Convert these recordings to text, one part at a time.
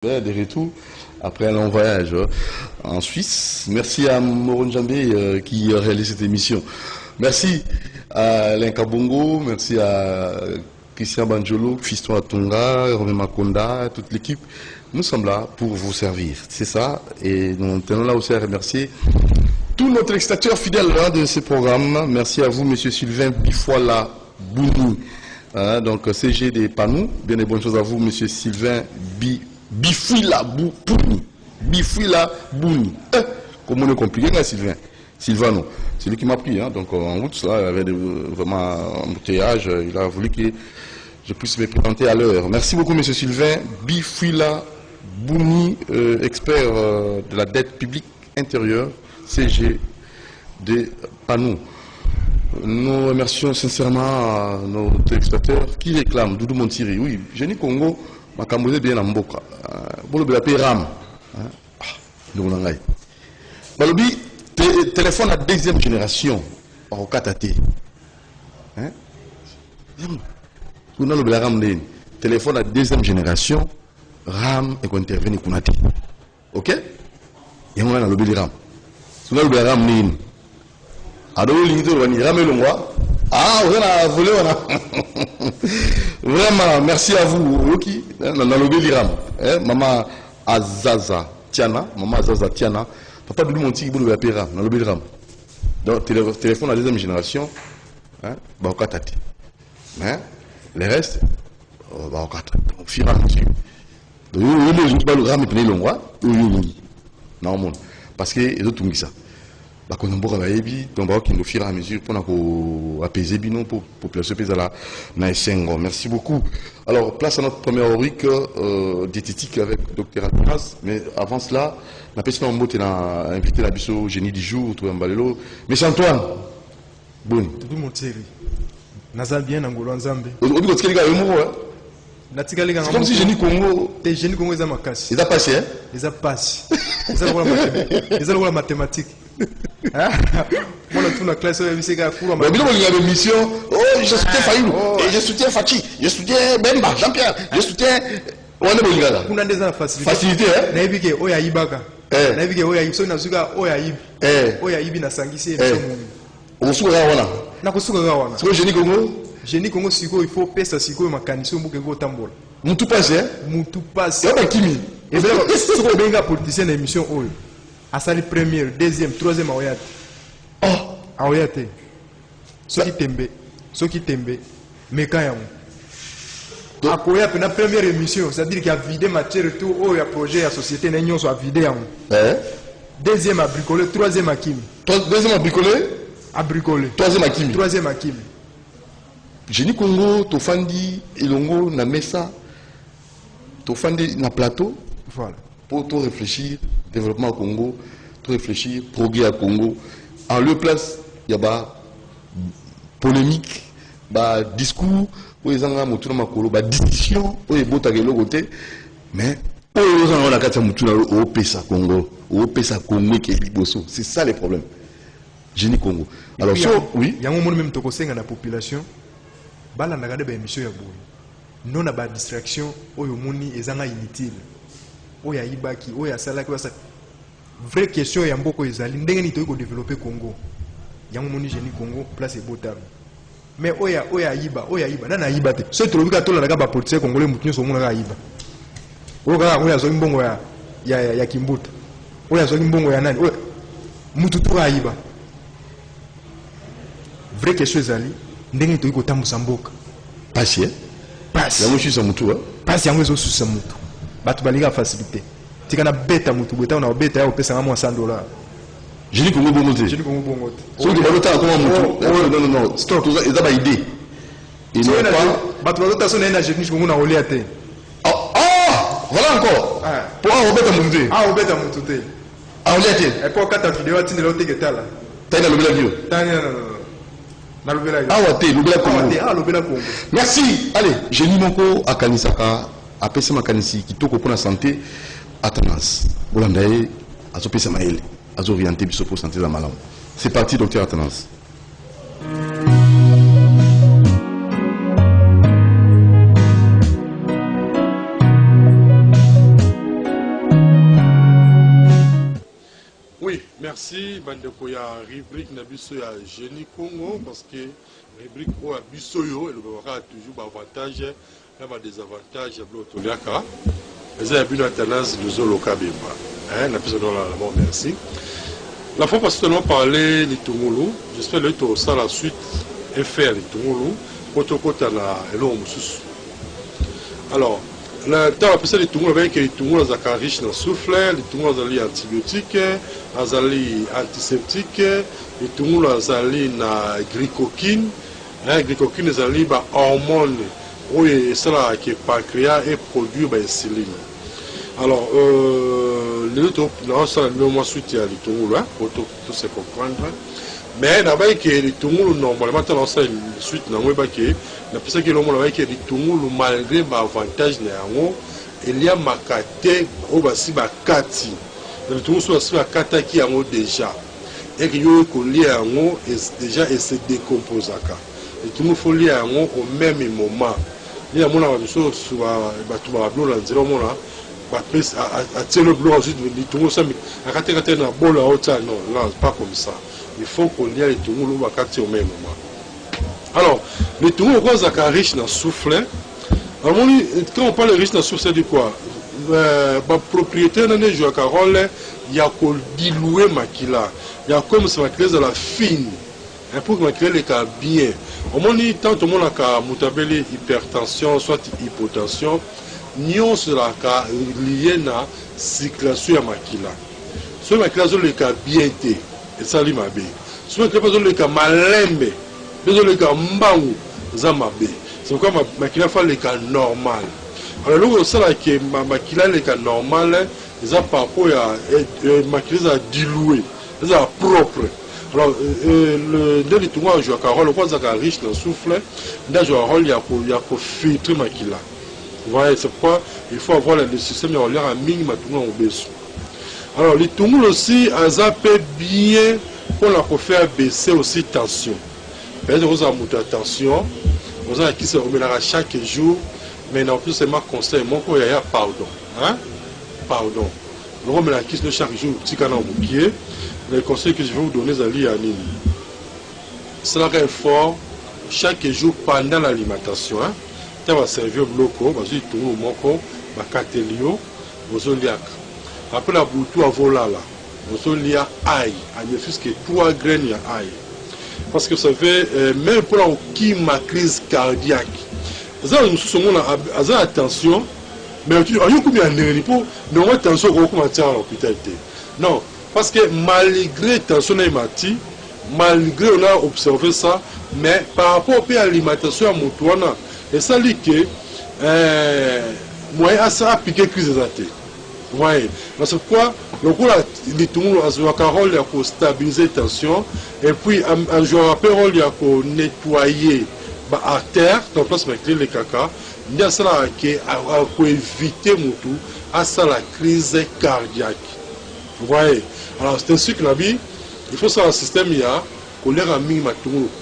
Des retours après un long voyage en Suisse. Merci à Moron Djambé qui réalise cette émission. Merci à Lenka Bongo, merci à Christian Banjolo, Fiston Atunga, Romain Makonda, toute l'équipe. Nous sommes là pour vous servir. C'est ça. Et nous tenons là aussi à remercier tous nos téléspectateurs fidèles de ce programme. Merci à vous, monsieur Sylvain Bifoila Bouni. Donc CG des Panou. Bien des bonnes choses à vous, monsieur Sylvain Bifoila Bouni. Bifoila Bouni. Comment on est compliqué, là, Sylvain? Sylvano. C'est lui qui m'a pris. Donc en route, là, il avait vraiment un embouteillage. Il a voulu que je puisse me présenter à l'heure. Merci beaucoup, monsieur Sylvain Bifoila Bouni, expert de la dette publique intérieure, CG des Panou. Nous remercions sincèrement nos téléspectateurs qui réclament Doudou Montiri. Oui, Génie Congo m'a cambousé bien en Mboka. Bon, le pays RAM. Balobi, téléphone à deuxième génération. Au Katate. On a le RAM. Téléphone à deuxième génération. RAM et qu'on intervient Kunati. Ok? Et on a le RAM. On a le RAM. Vraiment, merci à vous. Maman Azaza Tiana, papa de mon tigre de la Péra, dans le Biram. Donc, téléphone à deuxième génération, les restes, fira monsieur. Donc, non, parce que les autres ont ça. Donc, on a au fur et à mesure pour apaiser la population. Merci beaucoup. Alors, place à notre première rubrique diététique avec Dr Atnas. Mais avant cela, la personne a invité la biso génie du jour, Monsieur Antoine. Bon. Tout mon série. Nazal bien Angolo Nzambe. C'est comme si Génie Congo. Génie Congo est à ma casse. Il a passé, hein? Il a passé. Ils ont la mathématique. Moi, toute la classe, c'est qu'il y a une mission. Oh, je soutiens Fayoulou. Et je soutiens Fachi. Je soutiens Bemba, Jean-Pierre. Je soutiens. On est bon, gars. On a des facilités. Facilité, hein? Naïbike, Oya Ibaka. Naïbike, Oya Ibso, Nazuka, Oya Ib. Oya Ibi, Nasangisi, on se regarde. Nakusuka, c'est Génie Congo. Génie Congo, il faut pesa Siko et Makanisio, Moukengo Tambola. Moutou passe, hein? Moutou passe. Et on a Kimi. Et bien, ce qu'on a politicien d'émission, à sa première, deuxième, troisième, Aoyate. Oh! Aoyate. Ceux qui tembe, mais quand même. Akoya, la première émission, c'est-à-dire qu'il a vidé matière et tout, il y a projet, la société, n'a pas vidé. Deuxième à bricoler, troisième à Kimi. Deuxième à bricoler? À bricoler. Troisième à Kimi. Troisième à Kimi. Génie Congo, Tofandi, Elongo, na Mesa, Tofandi, na plateau. Voilà. Pour tout réfléchir, développement au Congo, tout réfléchir, progrès à Congo. En leur place, il y a bah polémique, bah discours, où ils ont motu na makolo, bah discussion, où ils botent à quel côté, mais où ils ont la carte motu na au pesa Congo, au pesa Congo qui est liboso. C'est ça les problèmes. Génie Congo. Alors oui. Il y a un moment même toko senga na population. Bala na gade ba émission ya boy. Non na ba distraction, oyo moni ezanga inutile. Oya ibaki, oya salaki wasa. Vraie question ya mboko ezali ndenge ni toyiko développer Congo. Yango moni Génie Congo place e botam. Mais oya iba na iba te. So tolobika tola na ba politicien congolais mutunyo so mona ga iba. Oya zo mbongo ya Kimbuta. Oya zo mbongo ya nani? Oya mutu to ga iba. Vraie question ezali ndenge to iko tambusa mboka passe yango shusa mutu passe yango ezo susa mutu batu balika facilité tika na beta mutu beta na beta ya opesa ngamo $100 Génie Congo bongote so de balota ko mutu non stop tout ça ils ont idée il n'est pas batu balota so na Génie Congo na olia te voilà encore pour obeta mutu obeta mutu te olia te et pour kata vidéo atinde lo teketala tana lo bila bio merci. Allez, Génie Moko à Kanisaka, à Pesama Kanisi, qui toque pour la santé, à Tanas. Bolandaye, à Sopesa Maël, à Zorienté, pour santé la malam. C'est parti, docteur Atanas. merci bandeko ya rubrique na biso ya Génie Congo parce que rubrique o ya biso yo elobaka toujours ba avantage na ba désavantage ya blo toliaka eza ya bino Athanase Luzolo Kabemba na biso dans la mort merci. La fois passée nous avons parlé de Tungulu, j'espère que ça la suite et faire les Tungulu kota na elo mususu. Alors le temps après ça les Tungulu avec les Tungulu zaka riche dans souffle, les Tungulu zali antibiotiques, azali antiseptique, les Tungulu zali na glycoquine, glycoquine zali ba hormone oui ça là qui pancréas et produit ba insuline. Alors les autres non ça le mois suite à les Tungulu pour tout se comprendre. Mais d'abord que les Tungulu normalement dans ça suite na weba que na pesa que l'homme avec les Tungulu malgré ba avantage na yango il y a makate au basi ba kati les Tungulu so basi ba kata qui yango déjà et que yo ko lié yango déjà et se décomposaka les Tungulu faut lié yango au même moment ni amona ba biso so ba tu ba blo la nzela mona ba pesa a tirer le blo ensuite les Tungulu ça akate na bola autant non là pas comme ça. Il faut qu'on ait les Tungulu au même moment. Alors, les Tungulu sont riches dans le souffle. Quand on parle de riches dans le souffle, c'est de quoi? La propriété de la Carole, il y a qu'on diluer maquilla. Il y a comme ça maquiller de la fine. Pour que maquiller les cas bien. Au moment où tant tout le monde a mutabeli hypertension, soit hypotension, nous sommes liés à la circulation de maquilla. Ce maquilla les cas bien été. Et ça lui m'a bé. Souvent que les gens les cas malembe, les gens les cas mbangu, ça m'a bé. C'est pourquoi ma kila fait les cas normal. Alors là ça là que ma kila les cas normal, ils ont par rapport à ma kila a dilué, ils ont propre. Alors le dès tout moi je Carole le quoi ça riche dans souffle, là je rôle il y a pour filtrer ma kila. Vous voyez c'est pourquoi il faut avoir le système de l'air à minimum tout au baisse. Alors, les Tungulu aussi, elles appellent bien pour la faire baisser aussi tension. Peut-être que vous avez la tension, vous avez qui se remet chaque jour, mais non plus c'est ma conseil, mon il y a pardon. Hein? Pardon. Vous remettez la kiss chaque jour, petit canard bouquier. Les conseils que je vais vous donner, c'est à Nini. Cela est fort chaque jour pendant l'alimentation. Hein? Ça va servir au bloco, parce que Tungulu moko, ma catelio, vous avez après la boutou à volala, vous avez aïe, il n'y a que 3 graines d'ail. Parce que ça fait, même pour qui ma crise cardiaque, vous avez attention, mais il y a combien de temps, mais on a attention qu'on commence à l'hôpital. Non, parce que malgré l'attention de malgré on a observé ça, mais par rapport à l'alimentation à Moutouana, et ça dit que, moi, ça a piqué crise des athées. Oui, parce que quoi, le coup les Tungulu a joué un rôle pour stabiliser la tension et puis un joueur un rôle pour nettoyer à terre, dans place les caca, il y a ça qui pour éviter tout à ça la crise cardiaque. Vous voyez, alors c'est ainsi que la vie, il faut savoir un système il y a qu'on les a mis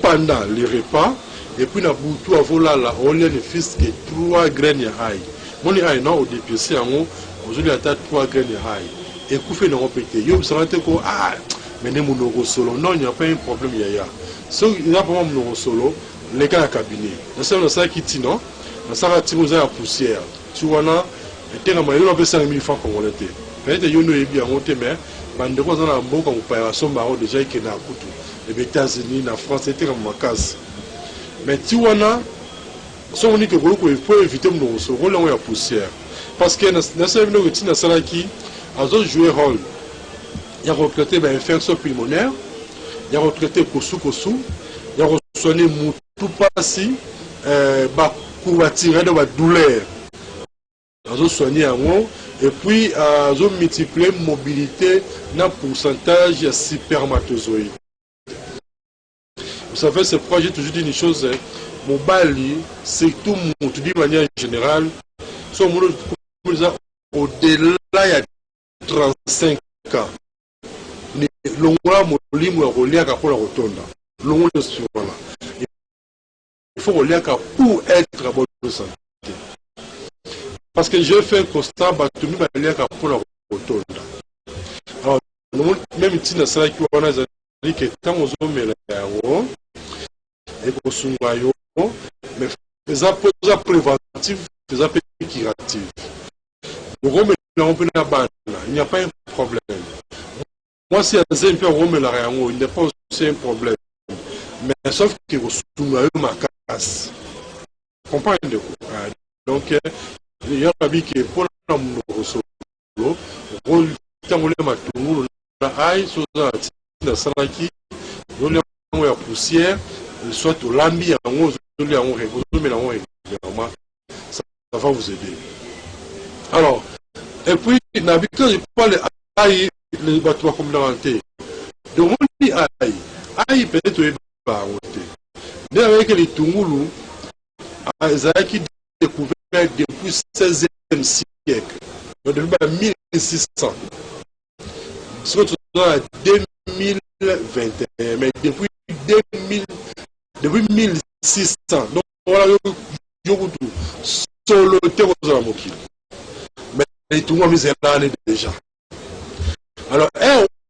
pendant les repas et puis na boutou à voler là on les fils que 3 graines d'ail. Mon ail non au dépicer en haut. Aujourd'hui, il y a 3 graines de haï. Et qu'on fait le répéter. Il y a mais mon solo. Non, il n'y a pas un problème. Il y a. Si il y a pas mon solo, les gars à cabinet. C'est ça qui tient, non? Ça va tirer la poussière. Tu vois, là, il y a 5 000 francs comme on était. Peut-être qu'il y a bien monté, mais il y a un bon opération déjà qui est dans les États-Unis, la France, c'était comme ma case. Mais tu vois, là, si on dit qu'il faut éviter mon solo, là, il y a la poussière. Parce que dans ce qui a joué rôle, il y a recruté une infection pulmonaire, il y a recruté kosu, il y a soigné tout passi, tirer de la douleur, il a soigné en haut, et puis il a multiplié la mobilité dans le pourcentage de spermatozoïdes. Vous savez, c'est pourquoi j'ai toujours dit une chose, mon bali, c'est tout le monde, de manière générale, au-delà de 35 ans, il faut relier pour être à bonne santé. Parce que je fais un constat, pour la rotonde. Alors, même même si ça qui on a dit que tant aux hommes et pour Sungayo, mais faisant préventif, faisant curatif. Le Rome on peut il n'y a pas un problème. Moi, si un peu Rome la il n'est pas aussi un problème. Mais sauf que vous Sungayo ma casse. Comprenez donc il y a un qui est pour la mousseau. Rôle tant on ma tout la aïe sur la salaki, on la poussière. Soit au lambi en haut, ça va vous aider. Alors, et puis, quand je parle aïe, les bâtiments complémentaires, donc on dit aïe peut-être pas monter. Mais avec les Tungoulou, qui découvert depuis le 16e siècle, donc depuis 1600, ce que nous avons en 2021, mais depuis 1600, donc voilà, solo terroir mokili. Mais tout le monde est là déjà. Alors,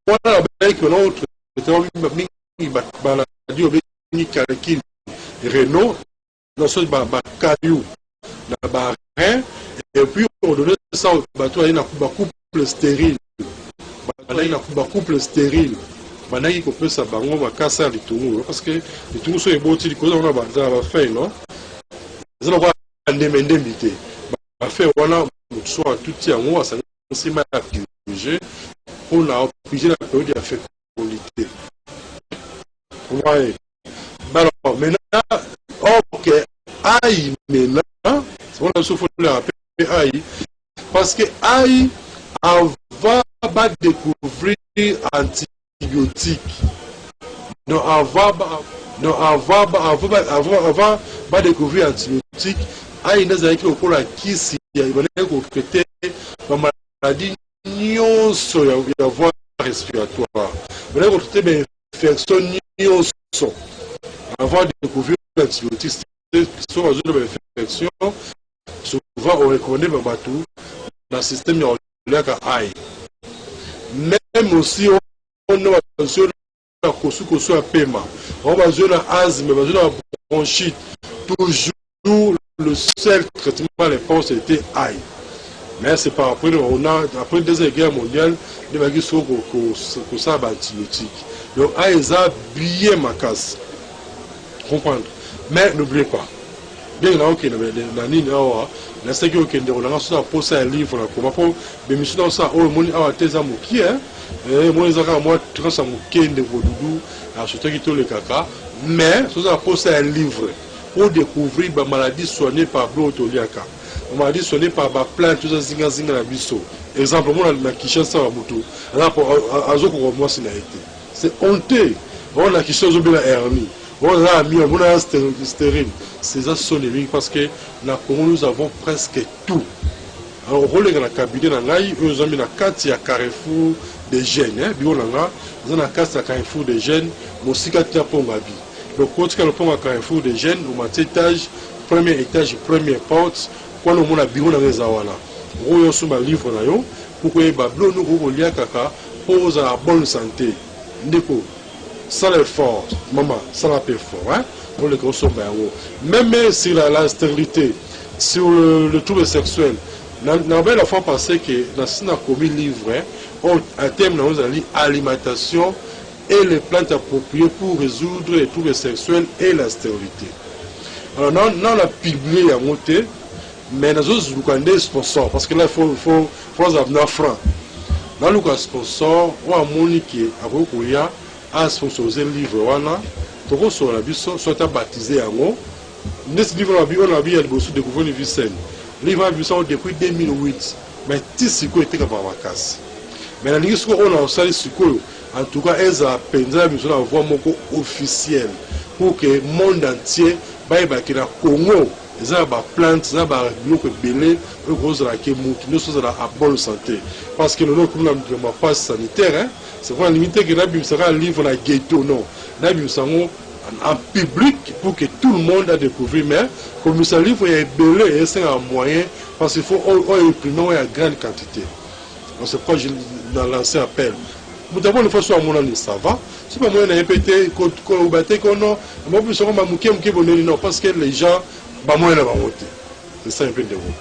voilà, avec l'autre, calcul Renault, nous sommes caillou, et puis on donne ça au bateau à une couple stérile. Couple stérile. Maintenant, il peut s'abango ma casse à l'itoumou parce que l'itoumou sont beaux petits causes on a fait non. Ils ont un indemnité. Ma fait on a soit tout tient moi ça c'est mal activé pour la obligé la période de fécondité. Vous voyez. Alors maintenant ok aïe maintenant on a souffert le rappeler aïe parce que aïe va découvrir antibiotiques. Non, avant va découvrir antibiotiques. Ah, il y a qui pour la kiss, il y a traiter la maladie non la voie respiratoire. Il y a traiter des infections non avant de découvrir l'antibiotique. Sur la zone de l'infection, souvent on reconnaît le bateau dans le système neurologique à aïe. Même aussi, on a besoin de paiement. On a besoin d'asthme, on a besoin de bronchite. Toujours le seul traitement à l'époque c'était aïe. Mais c'est pas après, après la Deuxième Guerre mondiale, il y a des antibiotiques. Donc aïe, ça bien ma casse. Comprendre. Mais n'oubliez pas. Bien là, ok, la sécurité on a posé un livre là comment pour mais monsieur dans ça oh mon a teza moki hein et moi les gens moi trans moki de vodou acheter qui tout le caca mais ça a posé un livre pour découvrir la maladie soignée par Blotoliaka la maladie soignée par la plante tout ça zinga zinga la biso exemple moi na Kinshasa à Butu là pour azoko moi c'est c'est honteux on a Kinshasa zo bila hernie on a mis on a stérile. Ces sont les lignes parce que nous avons presque tout. Alors, on relève la cabinet dans l'aïe, eux ont mis la carte, il y a Carrefour des jeunes. Ils ont la carte, il y a Carrefour des jeunes, mais aussi il y a Pongabi. Donc, quand il y a Carrefour des jeunes, on a étage, première porte, quand on a un bureau dans les Awana. On a un livre pour que les bablos nous relient pour la bonne santé. Sans l'effort, maman, sans la paix fort, hein, pour les gros même sur la stérilité, sur le trouble sexuel, nous avons la fois pensé que nous avons commis livre, à terme, nous avons alimentation et les plantes appropriées pour résoudre les troubles sexuels et la stérilité. Alors, nous avons publié à monter, mais nous avons des sponsors, parce que là, il faut avoir francs. Nous avons des sponsors, on a moniqué à Bokoya, à sponsoriser le livre wana toko sur la biso soit baptisé en haut ce livre on a bien découvert une vie saine livre biso depuis 2008 mais tisiko était comme vacances mais la ligue on a aussi siko en tout cas elles a penza biso la voix moko officielle pour que le monde entier ba ki na Congo ça ba plante ça ba biloko belé le gros la ke mutu nous sommes à bonne santé parce que nous comme la passe sanitaire hein c'est vraiment limité que l'abîme sera un livre la ghetto non l'abîme sera en public pour que tout le monde a découvert mais comme ce livre est belé et c'est un moyen parce qu'il faut imprimer en grande quantité donc c'est pourquoi je lancé appel D'abord, une fois sur mon ça va. C'est pas moi qui ai répété, non, parce que les gens, moi, ils vont voter. C'est ça un peu de vous.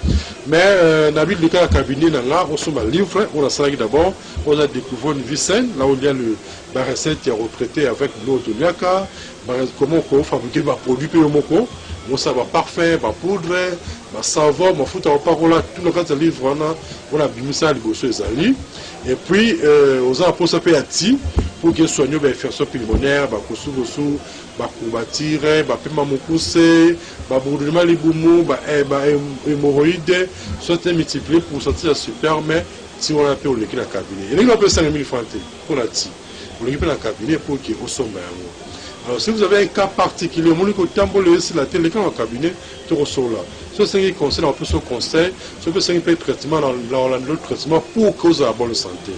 Mais, dans le cas cabinet, on se met livre, on a ça d'abord, on a découvert une vie saine, là où il y a la recette qui est retraitée avec l'eau de Liaka, comment on fabrique des produits, on sait parfait, des poudre, des savon, on fout en parole, tout le reste de livre, on a mis ça à l'égosio des alliés. Et puis, on a posé un petit pour que soigner les infections pulmonaires, les kousou, les courbatures, les pimamokousse, les bourdonnements, les boumous, les hémorroïdes, soit multipliés pour sortir super, mais si on a pu l'équipe dans le cabinet. Et là, on peut 5 000 francs pour la tige. On l'équipe dans le cabinet pour qu'il y ait au sommet. Alors, si vous avez un cas particulier, vous pouvez sur la télé, dans le cabinet, tu reçois là. Si c'est un conseil, on peut se conseiller, si c'est un traitement dans le traitement pour cause de la bonne santé.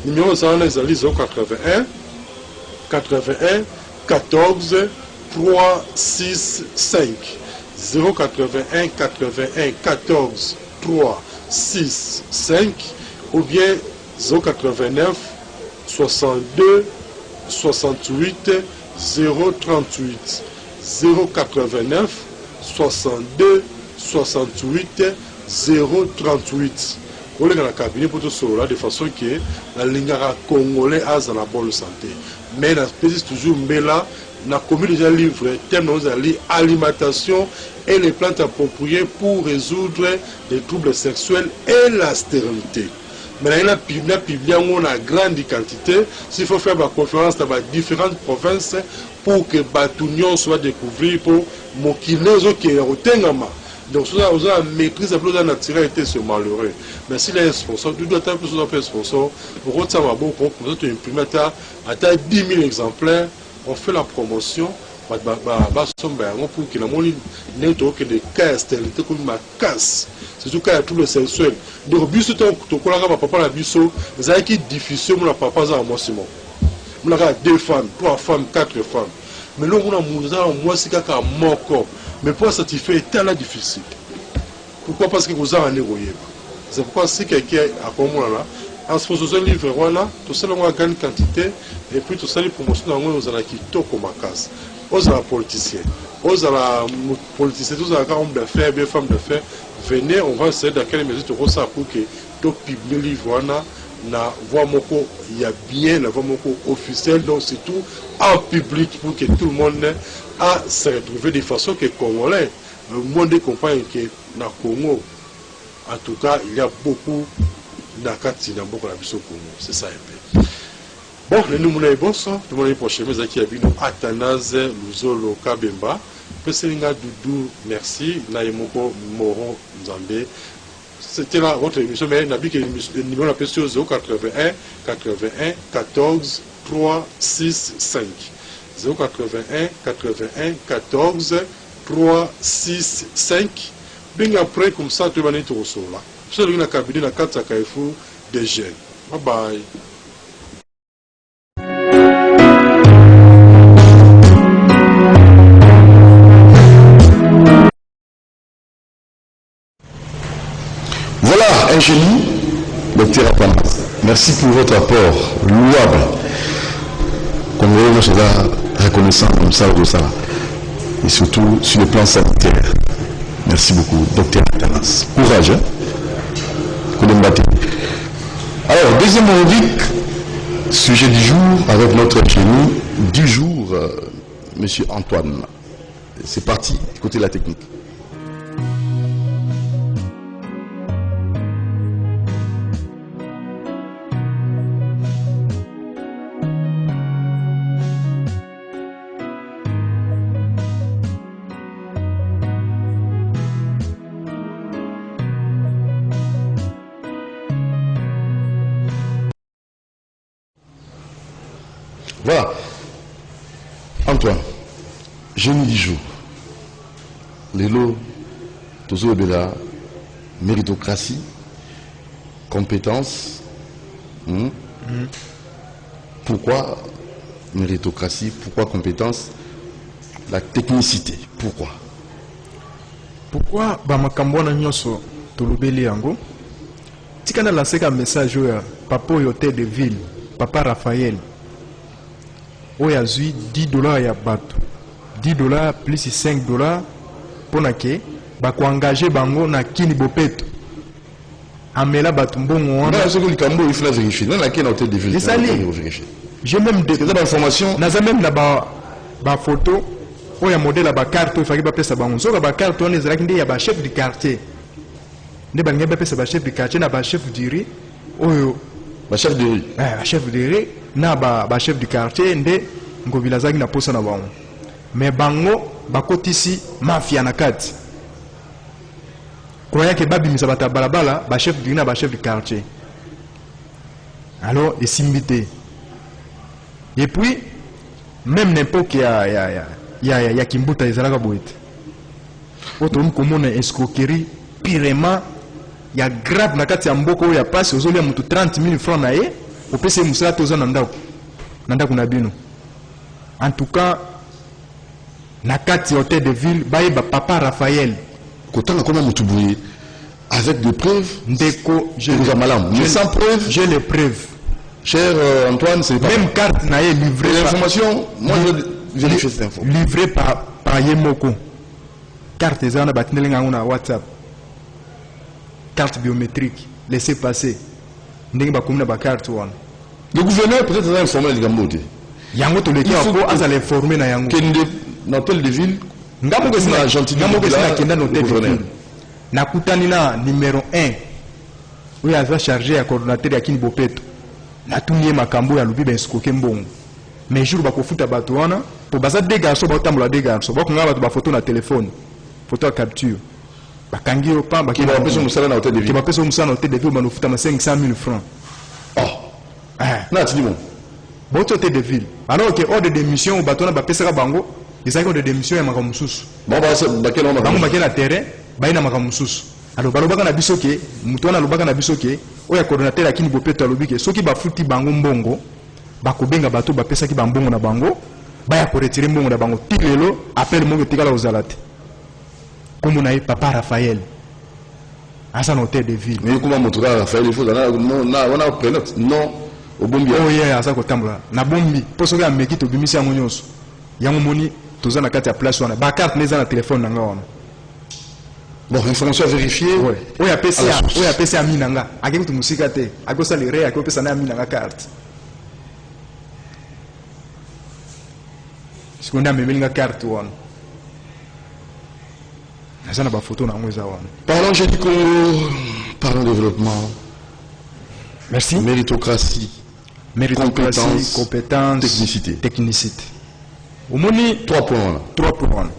Numéro 081 81 14 3 6 5 081 81 14 3 6 5 ou bien 089 62 68 038 089 62 68 038. On est dans le cabinet pour tout cela de façon que la ligne congolais a la bonne santé. Mais la spécialiste toujours mais là, on a commis déjà livre thème dans l'alimentation et les plantes appropriées pour résoudre les troubles sexuels et la stérilité. Maintenant, il a publié en grande quantité. S'il faut faire une conférence dans différentes provinces pour que Batunion soit découvert pour Mokinezo qui est au Tengama. Donc, ça a maîtrise de l'eau naturelle était ce malheureux. Mais s'il est un sponsor, tu dois être un sponsor. Pour que ça va beaucoup, pour que tu imprimes à 10 000 exemplaires, on fait la promotion. Pour que la monnaie n'ait que des cas stérilité comme ma casse. C'est tout cas tout le sexuel. Donc, bis tu as papa la biso, c'est qui difficile mon papa à moi c'est moi. On a 2 femmes, 3 femmes, 4 femmes. Mais là on a moi c'est qu'à mon corps. Mais pour satisfaire est tellement difficile. Pourquoi? Parce que vous avez un héroïne. C'est pourquoi si quelqu'un a comme moi là, en sponsorisant un livre voilà, tout ça on a grande quantité et puis tout ça les promotions dans moi on a qui toque comme casse. Aux politiciens, aux politiciens, tous les hommes d'affaires, bien femmes d'affaires, venez, on va essayer dans quelle mesure tu ça pour que tu publies le livre, na voix moko, il y a bien la voix moko officielle, donc c'est tout en public pour que tout le monde a se retrouver de façon que Congolais, le monde comprend que na Congo, en tout cas, il y a beaucoup d'akati dans beaucoup de Congo, c'est ça un peu. Bon, nous sommes les boss, nous sommes les prochains, mais qui habitent Athanase Luzolo Kabemba, Pesselinga Doudou, merci, Naimoko Moron Nzambe. C'était là votre émission, mais n'a que le numéro appelé sur 081 81 14 3 6 5. 081 81 14 3 6 5. Bien après, comme ça, tu vas aller tout au là. C'est le cabinet de la carte à Kaifou des jeunes. Bye bye. Voilà un génie, docteur Apamas. Merci pour votre apport louable. Congolais, nous sommes reconnaissants comme ça, et surtout sur le plan sanitaire. Merci beaucoup, docteur Apamas. Courage, hein? Alors, deuxième rubrique, sujet du jour avec notre génie du jour, monsieur Antoine. C'est parti, écoutez la technique. Voilà. Antoine, génie du jour. Lélo, Tozo Bela, méritocratie, compétence. Pourquoi méritocratie? Pourquoi compétence? La technicité. Pourquoi? Pourquoi bamakambo na nyoso tolobeli yango? Tikana lancer un message à papa hôtel de ville. papa Raphaël oyo azwi $10 ya bato $10 plus $5 mpona ke bakoengage bango na kini bopeto amela bato mbongo wana soki likambo il faut la vérifier na ke na hôtel de ville vérifier j'ai même des informations naza même na ba photo oyo modèle ba carte oyo faki bapesa bango soka ba carte wana ezalaki nde ya ba chef du quartier nde balingi bapesa ba chef du quartier na ba chef du riz oyo ba chef de rue ba chef de riz na ba chef du quartier nde ngobila zaki na posa na bango mais bango bakotisi mafia na kati croyant que babimisa bata balabala ba chef du riz na ba chef du quartier alors esimbité et puis même n'importe ya kimbuta ezalaka boete otomi komona escroquerie pirement ya grave na kati ya mboka oyo ya pasi ozolia mutu 30,000 francs na ye opesa ye mosala te oza na ndako na bino en tout cas na kati ya hôtel de ville bayeba papa Raphaël kotanga koma mutu boye avec des preuves ndeko mais sans preuve j'ai les preuves. Cher Antoine, c'est pas même carte n'a livré l'information. Moi, je vérifie cette info. Livré par Yemoko. Carte ezana batindelinga na WhatsApp. Carte biométrique. Laissez passer. Ndenge ba komuna ba carte wana. Le gouverneur peut-être a informé les Gambote. Yango to leki ko azale informer na yango. Kende na hôtel de ville. Ngamo ke sina gentil. Ngamo ke sina kenda no hôtel de ville. Na kutani na numéro 1. Oui, aza chargé ya coordinateur ya Kini Bopeto. Na tunye makambo ya lubi benskoke mbongo mais jour bakofuta bato wana po baza deux garçons batambola deux garçons bakonga bato ba photo na téléphone photo ya capture bakangi yo pa qui va pesa musala na hôtel de ville qui va pesa musala na hôtel de ville banofuta ma 500,000 francs na tini bon boto hôtel de ville alors que ordre de mission bato na bapesa bango ezaki ordre de mission ya makambo mususu bon bango bakela terrain bayina makambo mususu alors balobaka na biso ke mutu wana alobaka na biso ke oya coordinateur Kini Bopeto alobi ke soki bafuti bango mbongo bakobenga bato bapesaki bambongo na bango baya koretire mbongo na bango ti lelo appel moko etikala kozala te kombo na ye papa Raphaël aza na hôtel de ville mais comment moto kaka Raphaël il faut wana prenote non obombi oye aza kotambola na bombi mpo soki ameki tobimisi yango nyonso yango moni toza na kati ya place wana bakarte nde eza na telefone na nga wana. Bon, information à vérifier. Oui. Oui, à PC à Minanga. À qui tu musique à te. À quoi ça les ré, à quoi ça n'a Minanga carte. Ce qu'on a même une carte one. Ça n'a pas photo dans moi ça one. Parlons je dis Congo, parlons développement. Merci. Méritocratie. Compétence. Technicité. Au moni 3 points. 3 points.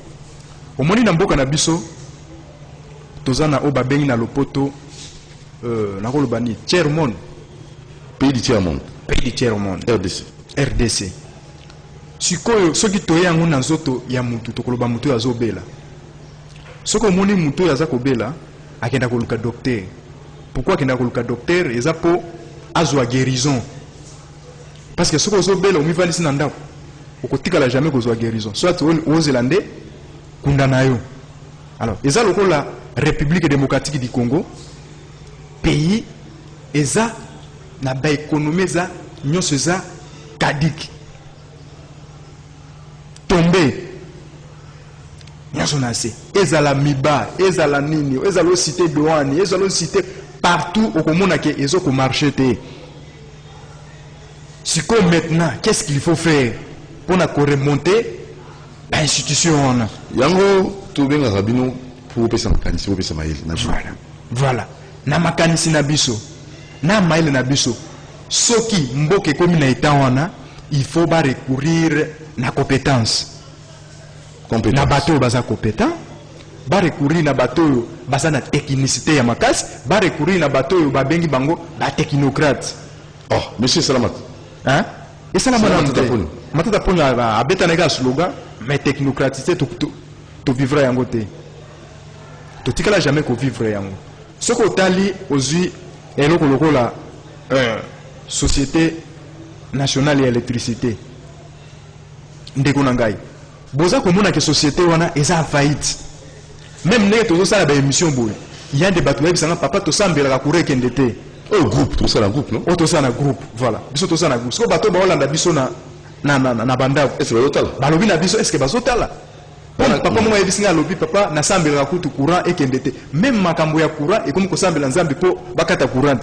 Au moni namboka na biso. Tozana oba bengi na lopoto na kolobani tiers monde pays du tiers monde RDC sikoyo soki toye yango na nzoto ya mutu tokoloba mutu azobela soko moni mutu aza kobela akenda koluka docteur pourquoi akenda koluka docteur eza po azwa guérison parce que soko ozobela omivandisi na ndako okotikala jamais kozwa guérison soit ozela nde kunda na yo alors eza lokola République démocratique du Congo pays eza na ba économie za nyonso za kadik tombé nyonso na se ezala miba ezala nini ezala cité douane ezala cité partout au komona ke ezoko marché te siko maintenant qu'est-ce qu'il faut faire pour na remonter l'institution yango to benga rabino voilà na makanisi na biso na maile na biso soki mboke komi na état wana il faut ba recourir na compétence na bateau baza compétent ba recourir na bateau baza na technicité ya makasi ba recourir na bateau ba bengi bango ba technocrate monsieur Salamat et ça la matata pona abeta na ga slogan mais technocraticité to vivre yango te to tikala jamais ko vivre yango soko tali ozui eloko lokola société nationale ya électricité ndeko na ngai boza komona ke société wana eza faillite même ndenge tozosala ba émission boye il y a des bateaux bisanga papa tosambelaka kureke ndete Oh, groupe, tout ça dans groupe, non? Oh, tout ça dans groupe, voilà. Biso tout ça dans groupe. Ce que bateau ba Hollande biso na banda. Est-ce que total? Ba lobi na biso est-ce que baso tala? Papa moi ebisinga lobi papa na sambela kutu courant et kendete. Même makambo ya courant et comme ko sambela nzambi po bakata courant.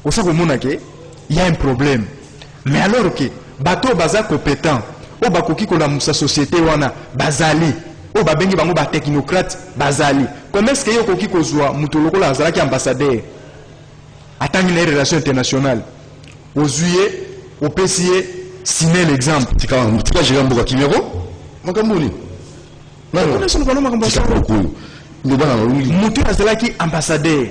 Osa ko mona ke il y a un problème. Mais alors que bateau baza compétent, o bakoki ko la musa société wana bazali. O babengi bango ba technocrate bazali. Comment est-ce que yo koki ko zwa mutu lokola azalaki ambassadeur? Atangi les relations internationales. Au juillet, au PCA, signer l'exemple. C'est quand même, tu vas gérer un boka Kimero? Makamboni. Non, non, c'est pas Makamboni. C'est pas beaucoup. Nous allons Moutou Azalaki ambassadeur.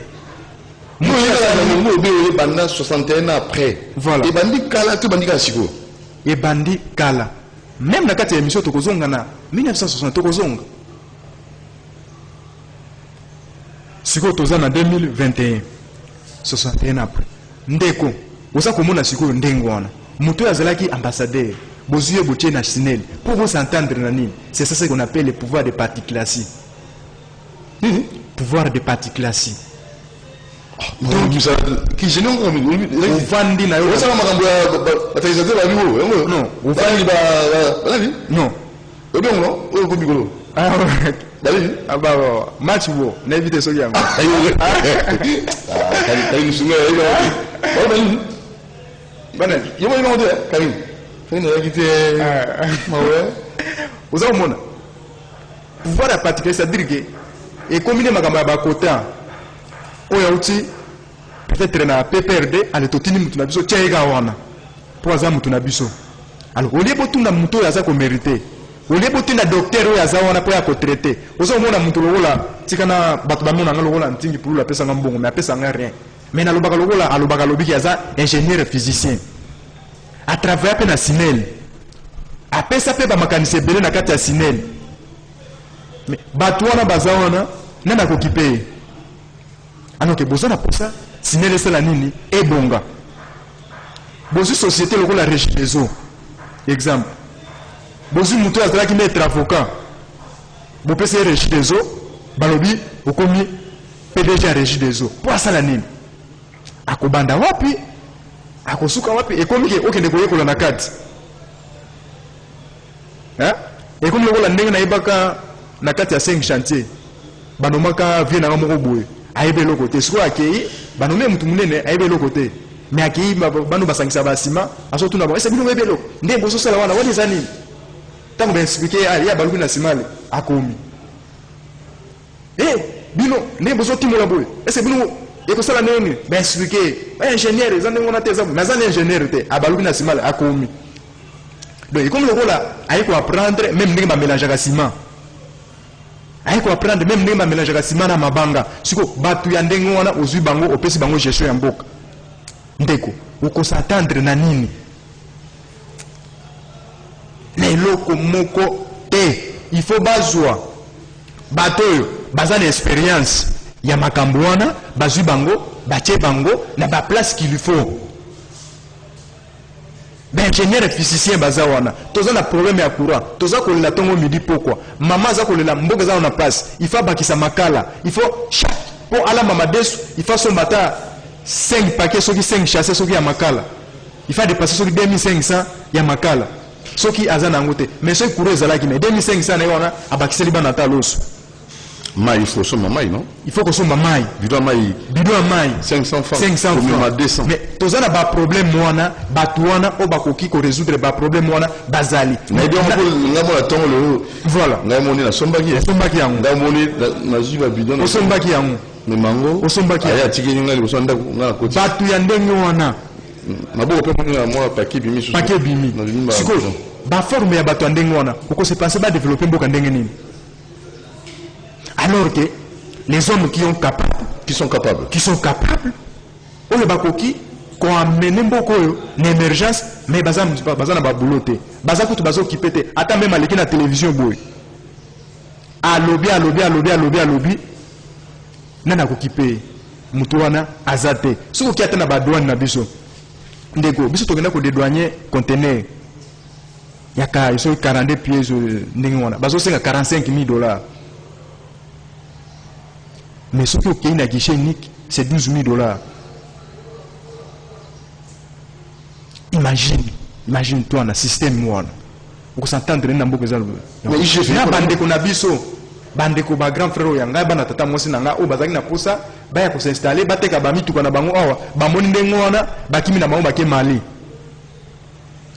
Nous allons pendant 61 ans après. Voilà. Et Bandi Kala, tout Bandi Kasiko. Et Bandi Kala. Même la carte émission Tokozonga na 1960 Tokozonga. Siko Tozana 2021. 61 après. Ndeko. Osa komona siko ndengwana. Moutou Azalaki ambassadeur. Bozuye Boutier national. Pour vous entendre nani, c'est ça qu'on appelle le pouvoir de parti classique. Pouvoir de parti classique. Donc, qui gêne encore Vandi na yo. Ça va makambo ya taizateur ba biwo. Non, Vandi ba non. Obi non, o ko bigolo. Ah Dali. ah bah match wo, na éviter so yango. Ayo. Kali sunga ayo. Ba dali. Bana, yo mo ngode Karim. Fini na kite. Ouais. Oza omona. Pouvoir de parti classique, c'est-à-dire que et combiner makambo ya bakota. Oya uti peut-être na PPRD ale totini mutu na biso tchega wana po aza mutu na biso alors olie botunda mutu oyo aza ko mériter olie botinda docteur oyo aza wana po ya ko traiter ozo mona mutu lokola tikana bato bamona nga lokola ntingi pulu la pesa nga mbongo mais apesa nga rien mais na lobaka lokola alobaka lobiki aza ingénieur physicien à travers pe na sinel apesa pe ba makanisi ebele na kati ya sinel mais bato wana baza wana nana ko kipe. Alors que besoin pour ça, si n'est laissé la nini et bonga. Besoin société le la régie des eaux. Exemple. Besoin moutou à qui met avocat. Vous pouvez essayer régie des eaux. Balobi, vous commis PDG à régie des eaux. Pour ça la nini. Akobanda wapi. Akosuka wapi. Et comme ok ne koye kola nakati. Hein? Et comme le kola ndenge na ibaka nakati ya 5 chantiers. Banomaka vient na moko boye. Aïbe le côté, soit accueilli, banomé mutu munene aïbe le côté. Mais accueilli banu basangisa basima, aso tuna ba, c'est bino bebelo. Ndé boso sala wana wali zani. Tango ben expliquer ali ya balubi na simale akomi. Bino ndé boso timola boy. Est-ce bino e ko sala neni? Ben expliquer. Ingénieur, zane ngona teza, mais zane ingénieur te, abalubi na simale akomi. Donc comme le là, aïe ko apprendre même ndé ba mélanger ka ciment. Aïe ko apprendre même ndenge mélange ka ciment na mabanga siko batu ya ndenge wana ozui bango opesi bango gestion ya mboka ndeko uko s'attendre na nini leloko moko te il faut bazwa bato yo baza na expérience ya makambo wana bazui bango batie bango na ba place qu'il faut. Ben ingénieur physicien baza wana toza na problème ya courant toza ko la tongo midi pourquoi maman za ko la mboka za na place il faut bakisa makala il faut chaque pour ala mama desu il faut son bata 5 paquets soki 5 chasser soki ya makala il faut dépasser soki 2500 ya makala soki azana ngote mais ce courant za la ki mais 2500 na wana abakisa liba na taloso Maï, il faut son maï, non? il faut que son maï. Bidon maï. 500 francs. 500 francs. 200. Mais tous on a pas problème moana, batouana, au bakoki ko résoudre pas problème moana, bazali. Mais bien on a ton le. Voilà. On a monné la sombaki. Sombaki yango. On a monné na jiba bidon. O sombaki yango. Mais mango. O sombaki. Aya tiki nyonga le sonda na koti. Batu ya ndenge wana. Mabo pe monné moi paquet bimi sous. Paquet bimi. Siko. Ba forme ya batu ya ndenge wana. Koko se penser ba développer mboka ndenge nini. Alors que les hommes qui sont capables, on le bakoki, qu'on amène beaucoup l'émergence, mais bazan na babouloté, bazan kutu bazo qui pète, attends même à l'équipe la télévision boy, à lobby, nana ko kipe, mutuana azate, ce qui attend na badouane na biso, ndeko, biso to gena ko dédouanier conteneur, yaka ils sont 42 pièces ndenge wana, bazo $45,000. Mais ce qui est une guichet unique, c'est 12 000 $. Imagine toi na système moi. Vous s'entendre na mboka za. Mais il chef na bande ko na biso. Bande ko ba grand frère yanga ba na tata mosi nanga o bazaki na posa ba ya ko s'installer ba teka ba mituka na bango awa ba moni ndengo wana ba kimi na bango ba ke Mali.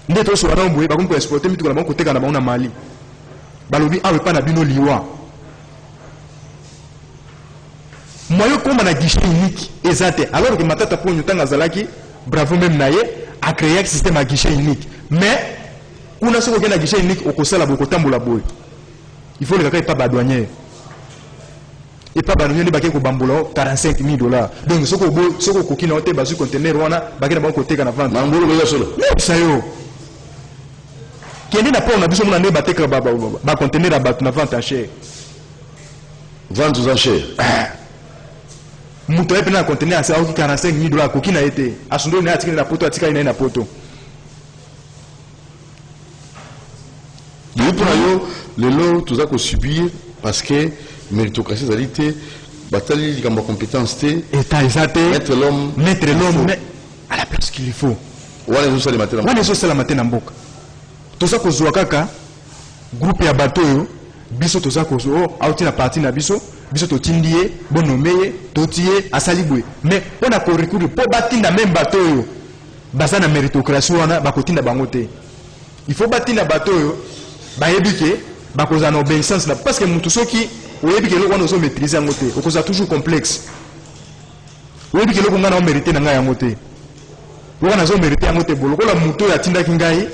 Ndeto so wana mboye ba ko exporter mituka na bango ko teka na bango na Mali. Balobi awe pa na bino liwa. Moyo komba na guichet unique ezate alors que matata po nyutanga zalaki bravo même naye a créé un système à guichet unique mais on a ce qu'on a guichet unique au conseil la beaucoup tambola boy il faut le gars pas badouanier et pas badouanier les baquets au bamboula 45 000 $. Donc ce qu'on coquine au thé basu conteneur wana baquet de bon côté qu'on a vendu Mambolo mais solo ça yo qui n'est pas on a besoin de baquet que ba conteneur à battre na vente à cher vente aux enchères muto epena conteneur ça 45 000 $. Coquine a été à son dos na atika na poto atika ina na poto. Et pour le lot, tout ça qu'on subit parce que méritocratie, c'est-à-dire bataille comme compétence, mettre l'homme mais à la place qu'il faut. Ouais, les autres la matin en boka. Tout ça qu'on joue kaka groupe ya bateau biso tout ça qu'on joue out na partie na biso to tindie bonomeye totie asalibwe mais on a recourir pour bâtir na même bateau basa na méritocratie wana bakotinda bangote. Il faut bâtir na bateau bayebike bakoza na obéissance parce que mutu soki oyebike lo wana ozo maîtriser ngote okoza toujours complexe oyebike lo ngana o mériter na ngai ngote wana zo mériter ngote bolo kola mutu ya tinda kingai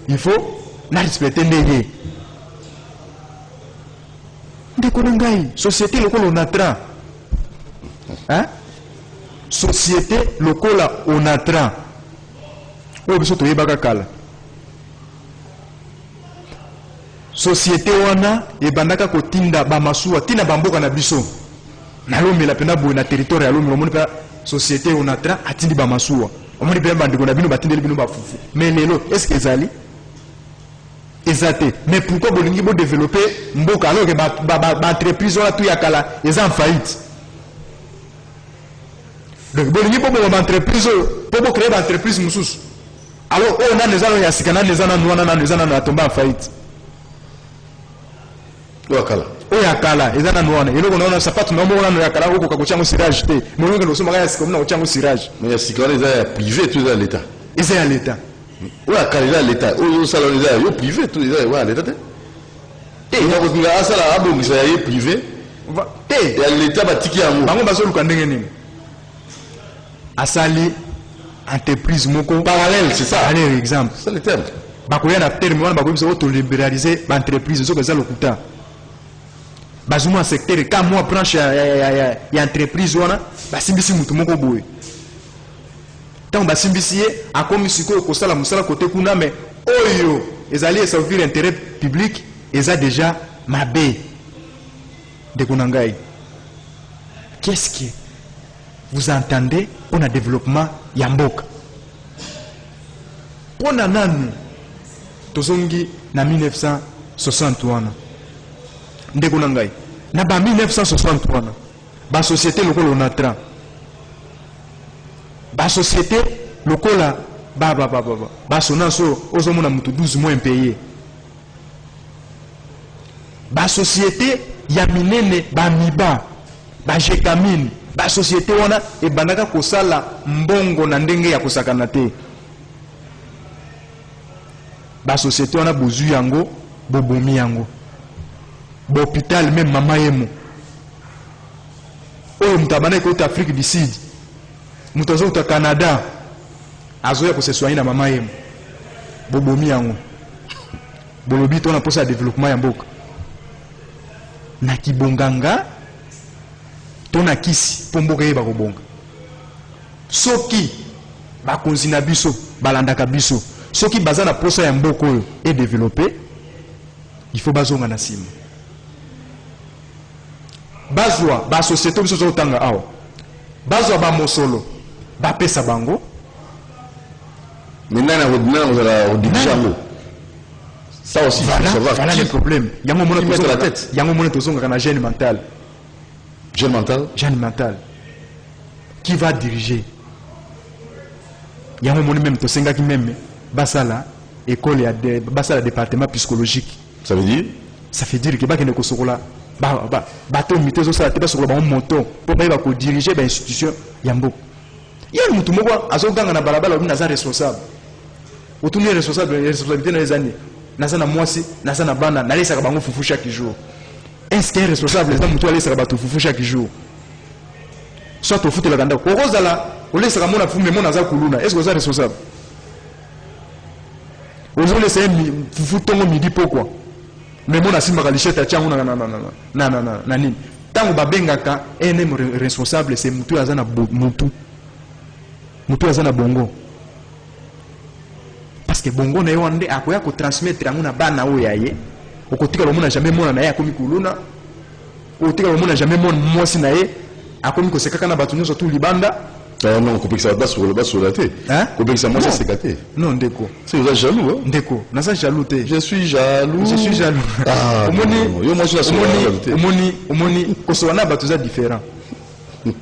il faut na respecter ndenge ndeko ngai société lokolo onatra hein société lokola onatra oyo biso toyebaka kala société wana ebandaka kotinda bamasuwa tina bamboka na biso nalomela pena boye na territoire ya lomela omoni mpe société onatra atindi bamasuwa omoni mpe bandeko na bino batindeli bino bafufu mais lelo est ce que ezali eza te mais pourquoi bolingi bodévelopper mboka alors que baentreprise wana tu ya kala eza en faillite donc bolingi boboma baentreprise oyo mpo bocrée baentreprise mosusu alors oyo nano eza no ya sika nano eza nano wana nano eza nano atomba en faillite oyo akala eza nano wana eloko naona sapato na omoko nano ya kala okoka kotiango cirage te mais oyo osomaka ya sika omona kotiango cirage mais ya sika wana eza ya privé tout eza ya l'état eza ya l'état oyo akala eza ya l'état oyo osala wana eza yo privé tout eza ya l'état te nakotinga asala abongisa ya ye privé te ya l'état batiki yango bango bazoluka ndenge nini asali entreprise moko parallèle c'est ça allez exemple c'est le terme bakoya na terme wana bakoyebisa oto libéraliser baentreprise soki eza lokuta bazuma secteur ka mwa branche ya entreprise wana basimbisi mutu moko boye ntango basimbisi ye akomi sikoyo kosala mosala kote kuna mais oyo ezali eservir intérêt public eza déjà mabe ndeko na ngai qu'est-ce que vous entendez pour le développement ya mboka pona nanu tozongi na 1960 wana ndeko na ngai na ba 1960 wana ba société lokola onatra ba société lokola ba sonanso ozomona mutu 12 mois impayé ba société ya minene ba miba ba jekamine ba société wana ebandaka kosala mbongo na ndenge ya kosakana te ba société wana bozu yango bobomi yango ba hôpital même mama yemo oyo mutabana ko Afrique du Sud mutazo ta Canada azoya ko se soigner na mama yemo bobomi yango bolobi to na posa développement ya mboka na kibonganga to na kisi pomboka yeba ko bonga soki bakonzi na biso balandaka biso soki baza na posa ya mboka oyo et développer il faut bazonga na sima bazwa ba société biso zotanga awa bazwa ba mosolo ba pesa bango maintenant on va rediriger ça aussi voilà le problème yango mona mettre la tête yango mona tozonga na gêne mentale gêne mental qui va diriger. Il y a un moment même, tu sais, qui même, Basala, école, Basala département psychologique. Ça veut dire? Ça veut dire que bah qu'il y a bateau mité zo ça te sur le moto pour pas diriger l'institution Yambo. Il y a un mutu moko azoganga na balabala obi naza responsable. Otuni responsabilité dans les années. Naza na mwasi, naza na bana, na lesa bango fufu chaque jour. Est-ce qu'il est responsable les mutu alesa ba fufu chaque jour? Soit au foot la ganda. Ko rozala, o lesa mona fufu mais mona za kuluna. Est-ce que vous êtes responsable? Vous laissez fufu tongo midi pourquoi? Mais mon assis magalichette tient na nini. Tant babengaka un responsable c'est mutu azana mutu azana bongo. Parce que bongo na yonde akoya ko transmettre nguna bana oyaye. Okotika lo mona jamais mona na ye akomi kuluna. Okotika lo mona jamais mona mwasi na ye akomi ko sekaka na batu nyoso tout libanda. Ah non, qu'on peut que ça passe sur le bas sur la tête. Hein? Qu'on peut que ça mange à sécater. Non, Ndeko. C'est vous êtes jaloux, hein? Ndeko. Nasa jaloux te. Je suis jaloux. Je suis jaloux. Ah, omoni, moi je suis omoni, kosowana batuza différent.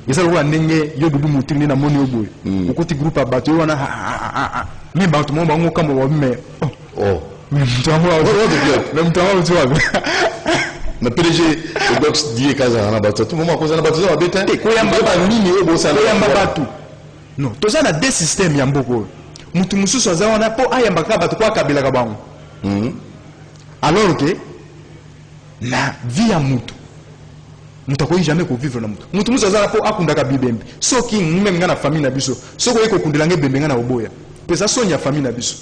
Yesa lo ndenge yo dubu mutini na moni oboy. Okoti groupe abatu yo wana mi bantu mo bango kama wa me. Oh. Mais mtamwa wa. Mtamwa wa. Na PDG le box dit kaza na batu tout moment cause na batu za beta ko yamba ba nini yo bosa ko yamba batu non toza na deux systèmes ya mboko mutu mususu azawana po ayamba ka batu kwa kabila ka bango alors que na vie ya mutu ko jamais ko vivre na mutu mususu azala po akunda ka bibembe soki ngime ngana famille na biso soko yeko kundela ngebembe ngana oboya pesa sonya famille na biso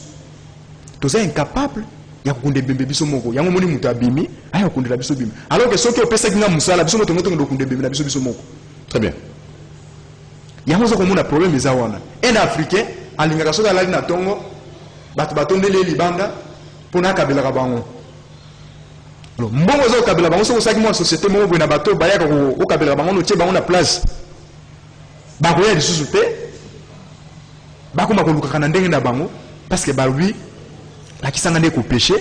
toza incapable ya kunde bembe biso moko yango moni mutu abimi aya kundela biso bimi alors que soki opesa kinga musala biso moto ngoto ndo kunde bembe na biso moko. Très bien. Yango zo komona problème eza wana en africain alingaka soki alali na tongo bato batondeli libanda pona kabila ka bango alors mbongo zo kabila bango soko saki mo société moko bwe na bato bayaka ko kabila bango no tie bango na place bakoya lisusu te bakoma ko luka kana ndenge na bango parce que balubi la kisanga ne ko péché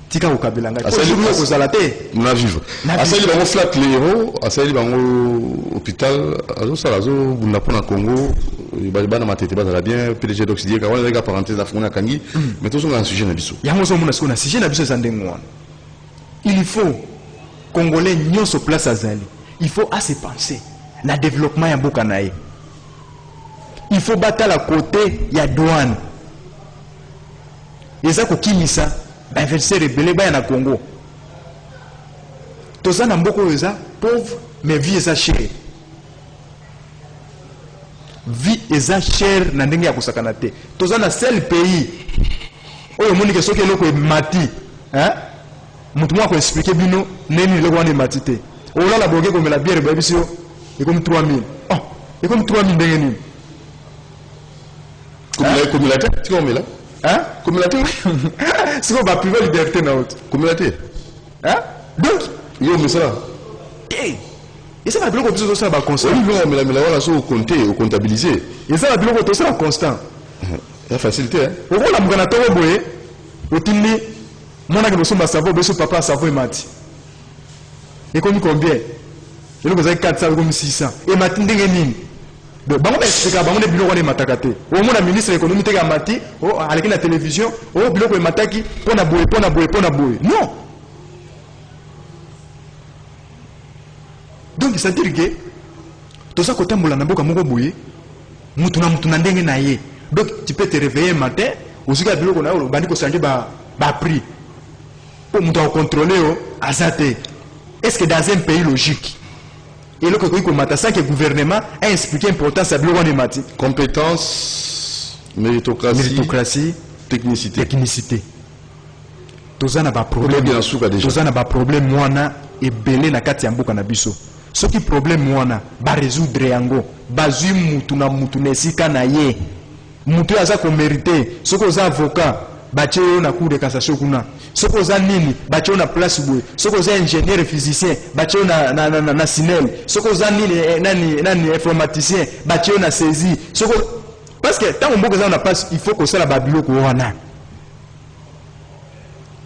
tika ko kabila ngaki ko zala te na vivre asali bango flat les héros asali bango hôpital azo sala zo bunda pona Congo bana matete bazala bien PDG d'Occidie ka wana ga parenthèse la fona kangi mais tout ça un sujet na biso yango zo mona siko na sujet na biso zandenge wana il faut congolais nyonso place azali il faut assez penser na développement ya mboka nae il faut battre à côté ya douane eza ko kimisa ba verser rebelle ba na Congo toza na mboko eza pauvre mais vie eza chère vie eza chère na ndenge ya kusakana te toza na seul pays oyo moni ke soki eloko mati hein mutu mwa ko expliquer bino neni loko wana mati te olala boke ko mela bière ba biso e comme 3000 oh e comme 3000 ndenge nini comme la tête tu vois là hein comme la tête c'est quoi ba privé liberté na autre comme la tête hein donc yo mais ça et ça va bloquer biso ça ba constant oui non mais la wala so compter ou comptabiliser et ça va bloquer tout ça constant la facilité hein o ko la mugana to boye otindi mona ke bosomba savo beso papa savo e mati et comme combien et le besoin 400 comme 600 et mati ndenge nini donc bango ba expliquer bango ne biloko ne matakate o mona ministre économique te ga mati o aleki na télévision o biloko e mataki pona boye non donc ça veut dire que tout ça côté mbola na boka moko boye mutu na ndenge na ye donc tu peux te réveiller matin aussi ka biloko na o bandi ko changer ba prix pour mutu contrôler o azate est-ce que dans un pays logique et le ko mata ça que le gouvernement a expliqué l'importance de biloko ne mati compétence méritocratie technicité toza na ba problème bien sûr déjà toza na ba problème mwana ebele na kati ya mboka na biso soki problème wana ba résoudre yango bazui mutu na esika na ye mutu aza ko mériter soko za avocat bacho na cour de cassation kuna soko za nini bacho na place boy soko za ingénieur physicien bacho na sinel soko za nini nani informaticien bacho na saisie soko parce que tant mboka za na place il faut que ça la babilo ko wana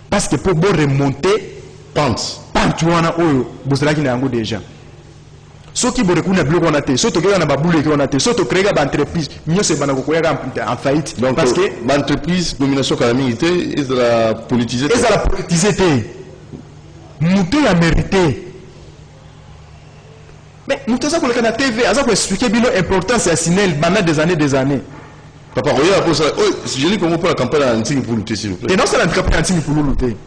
parce que pour remonter pente wana oyo bozalaki na yango déjà Ce qui est kuna biloko na te, so to keka na babule ke na te, so to créer ba entreprise, mieux c'est bana ko en faillite. Donc parce que l'entreprise domination économique et de la politiser. Et ça la politiser te. Moutou la mérité. Mais moutou ça ko le na TV, ça ko expliquer bilo importance à Sinel pendant des années. Papa, regarde pour ça. Oh, je dis comment pour la campagne anti pour lutter s'il vous plaît. Et non c'est la campagne anti pour lutter.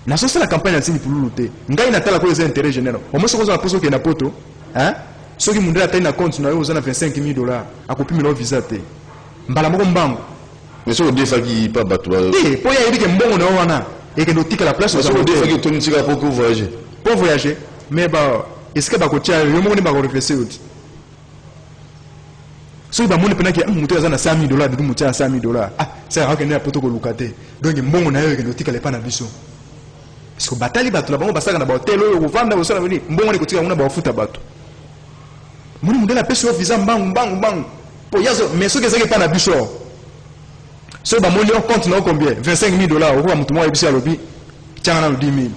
Na so c'est la campagne anti pour lutter. Ngai na tala ko les intérêts généraux. Au moins ce qu'on a posé que na poto, hein? Ceux qui m'ont atteint na compte na yo za na $25 000 a copi mi no visa te. Mbala moko mbango. Mais sur le défi qui pas battu. Eh, pour y aller que mbongo na wana et que notique la place sur le défi qui tourne tika pour voyager. Pour voyager, mais bah est-ce que ba ko tia yo mo ni ba ko réfléchir out. So ba moni pena ki mutu ya za na $100 000 de mutu ya $100 000. Ah, ça va que na poto ko lukate. Donc mbongo na yo que notique le pa na biso. Parce que batali batu la bango basaka na ba hotel oyo ko vanda bosala bini mbongo ni ko tika ngona ba futa batu. Moni mundela pesa visa mbangu po yazo mais ce que ça que pa na biso. So ba moni on compte na combien $25 000 au ko mutu mo ya biso ya lobi tianga na 10 000.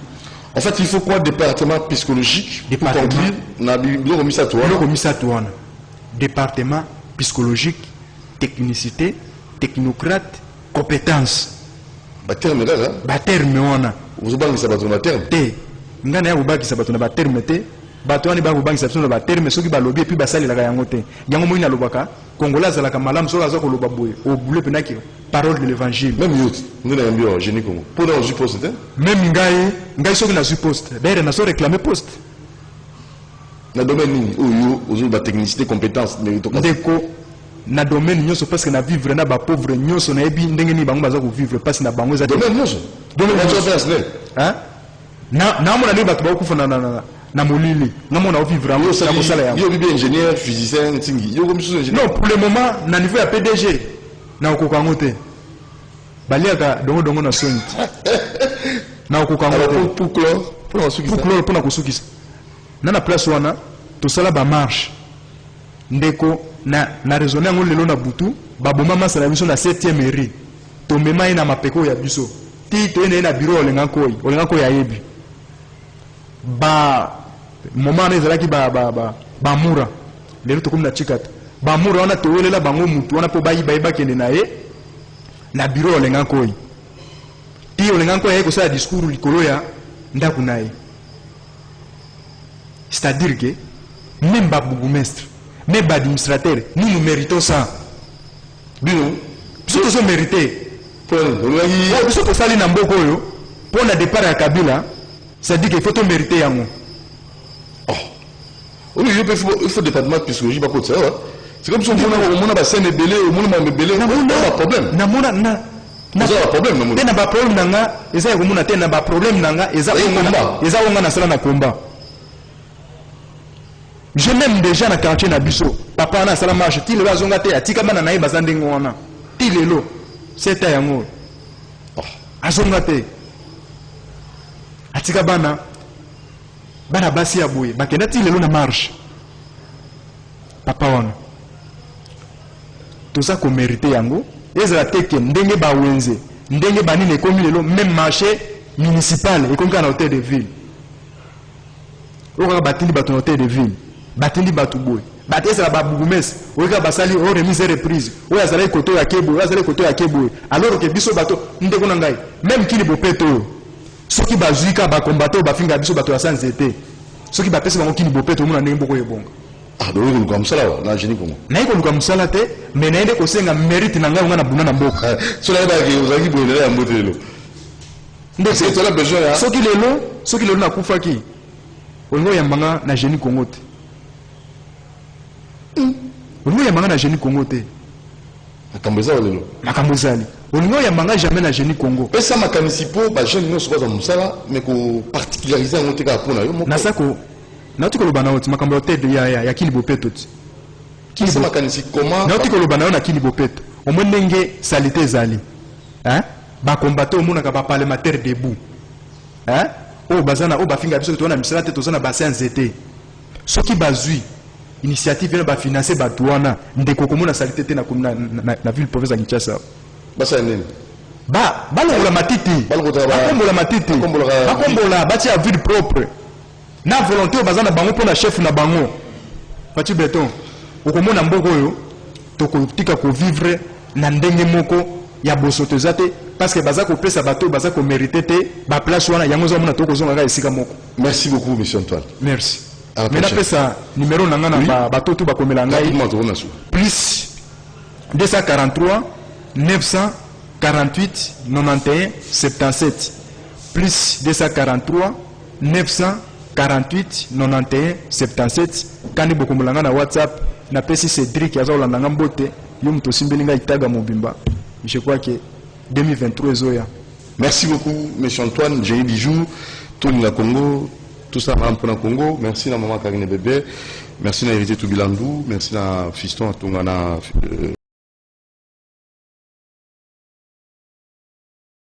En fait, il faut quoi département psychologique pour conclure na bilo komisa to. Bilo komisa to wana. Département psychologique, technicité, technocrate, compétence. Ba terme là. Ba terme wana. Vous bangi ça ba terme. Te. Ngana ya ubaki ça ba terme te. Bato wani ba ubaki ça ba terme soki ba lobi puis ba sali la yango te. Yango moina lobaka. Congolais za la kamalam so la za ko loba boye. O boule penaki parole de l'évangile. Même youth, nous na mbio génie Congo. Pour dans du poste. Même ngai soki na su poste. D'ailleurs na so réclamer poste. Na domaine nini oyo ba technicité compétence méritocratie. Ndeko na domaine nyonso parce que na vivre na ba pauvre nyonso na ebi ndenge ni bango baza ko vivre parce na bango za domaine nyonso. Domaine personnel. Hein? Na mona ni bato ba kufa na molili. Na mona o vivre en ça ko sala ya. Yo bibi ingénieur, physicien, tingi. Yo comme ingénieur. Non, pour le moment na niveau ya PDG na ko kangote. Baliaka dongo na sonit. Na ko kangote pour clore, pour na kusukisa. Na place wana to sala ba marche. Ndeko na raisonner ngo lelo na butu ba boma masala biso na 7e mairie. To mema ina mapeko ya biso. Ti to ina na bureau olenga koyi ya yebi. Ba moment na ezalaki ba mura. Lelo to comme na chikata. Ba mura wana to welela bango mutu wana po ba kende na ye na bureau olenga koyi. Ti olenga koyi ko sala discours likolo ya ndaku na ye. C'est-à-dire que même ba bourgmestre, même ba administrateur, nous méritons ça. Bien, surtout ça mérité. Pour surtout ça na mboko yo, pour na départ à Kabila, ça dit qu'il faut tout mériter yango. Oh. Oui, il faut département psychologie pas pour ça. C'est comme si on a bassin belé, on a belé, on a problème. Na mona na problème na mona. Na ba problème nanga, eza ko mona te na ba problème nanga, eza on na sala na combat. Je m'aime déjà na quartier na biso. Papa na sala marche, ti le bazonga te atika bana na ye bazande ngona. Ti lelo, c'est yango. Oh, azonga te. Atika bana basi ya boye, bakenda ti lelo na marche. Papa wana. Tout ça ko mérité yango, ezala teke ndenge ba wenze, ndenge banine komi lelo même marché municipal et comme na hôtel de ville. Oka batindi bato hôtel de ville. Batindi batu boy batesa ba bourgmestre oka basali o remise reprise o yazala koto ya kebo alors que biso bato ndeko na ngai même kini bopeto soki bazuika ba combattre ba finga biso bato ya sans été soki ba pesa bango kini bopeto mona ndenge boko yebonga donc comme ça na génie Congo na iko comme ça là te mais na ende ko senga mérite na ngai ngana buna na mboka cela ba ke ozaki boyela ya mbotelo ndeko c'est toi la besoin ya soki lelo na kufaki ongo ya mbanga na génie Congo te. Olingo ya manga na génie Congo te. Makambeza lelo. Makambezali. Olingo ya manga jamais na génie Congo. Pesa makanisi po ba jeune no soka za musala mais ko particulariser en teka pona yo moko. Nasako. Na tiko lobana oti makambo tete ya kili bopeto ti. Pesa makanisi comment? Na tiko lobana na kili bopeto. Omondenge salité zali. Hein? Ba combattre o mona ka ba parlementaire debout. Hein? O bazana o ba finga biso to na misala te to na bassin nzete. Soki bazui initiative na ba financer ba douana ndeko komona salité te na ville province ya Kinshasa. Basa nini? Balongola matiti. Bakombola matiti. Bakombola bati ya ville propre. na volonté oyo baza na bango mpo na chef na bango Pati Breton okomona mboka oyo tokotika kovivre na ndenge moko ya bosoto eza te parce que baza kopesa bato baza komérite te baplace wana yango ozomona tokozongaka esika moko. Merci beaucoup monsieur Antoine. Merci. Mais napesa numéro na nga na bato tu bakomela ngai plus 243 948 91 77 plus 243 948 91 77 kandi bokomela nga na WhatsApp na pesi Cédric aza olanda nga mbote yo muto simbeli nga itaga mobimba. Je crois que 2023 zoya. Merci beaucoup monsieur Antoine, j'ai eu bijou Tony la Congo, tout ça pour le Congo. Merci à maman Karine Bébé, merci à Hérité Toubilandou, merci à Fiston Atungana